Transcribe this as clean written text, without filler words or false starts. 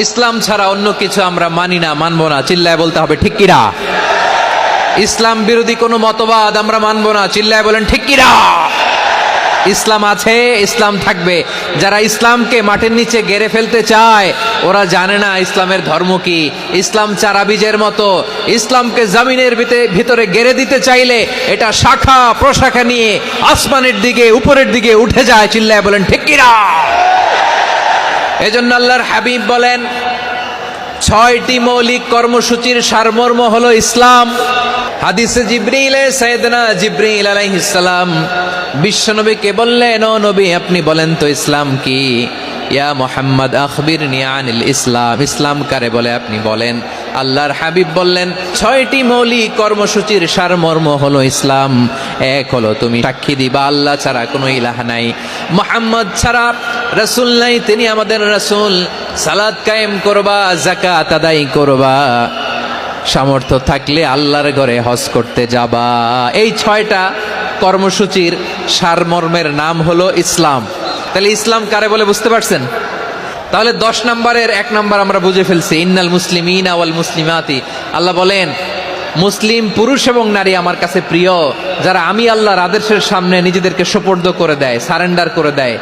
ইসলাম ছাড়া অন্য কিছু আমরা মানি না, মানবো না, চিল্লায় বলতে হবে ঠিক কিনা। ইসলাম বিরোধী কোনো মতবাদ আমরা মানবো না, চিল্লায় বলেন ঠিক কিনা। ইসলাম আছে, ইসলাম থাকবে। যারা ইসলামকে মাটির নিচে গেড়ে ফেলতে চায় ওরা জানে না ইসলামের ধর্ম কি। ইসলাম চারা বীজের মতো, ইসলামকে জমিনের ভিতরে গেড়ে দিতে চাইলে এটা শাখা প্রশাখা নিয়ে আসমানের দিকে উপরের দিকে উঠে যায়, চিল্লায় বলেন ঠিক কিনা। এজন্য আল্লাহর হাবিব বলেন 6টি মৌলিক কর্মসূচির সারমর্ম হলো ইসলাম। হাদিসে জিবরিলে সাইয়েদনা জিবরিল আলাইহিস সালাম বিশ্বনবীকে বললেন, ও নবী আপনি বলেন তো ইসলাম কি। ইয়া মুহাম্মদ আখবিরনি আনিল ইসলাম, ইসলাম কারে বলে আপনি বলেন। আল্লাহর হাবিব বললেন 6টি মৌলিক কর্মসূচির সারমর্ম হলো ইসলাম। এক হলো তুমি সাক্ষী দিবা আল্লাহ ছাড়া কোনো ইলাহ নাই, মুহাম্মদ ছাড়া রাসূল নাই, তিনি আমাদের রাসূল। সালাত কায়েম করবা, যাকাত আদায় করবা, সামর্থ্য থাকলে আল্লাহর ঘরে হজ করতে যাবা। এই 6টা কর্মসূচির সারমর্মের নাম হলো ইসলাম। তাহলে ইসলাম কারে বলে বুঝতে পারছেন? তাহলে 10 নম্বরের 1 নম্বর আমরা বুঝে ফেলছি, ইন্নাল মুসলিমিনা ওয়াল মুসলিমাতি। আল্লাহ বলেন মুসলিম পুরুষ এবং নারী আমার কাছে প্রিয়, যারা আমি আল্লাহর আদেশের সামনে নিজেদেরকে সোপর্দ করে দেয়, সারেন্ডার করে দেয়,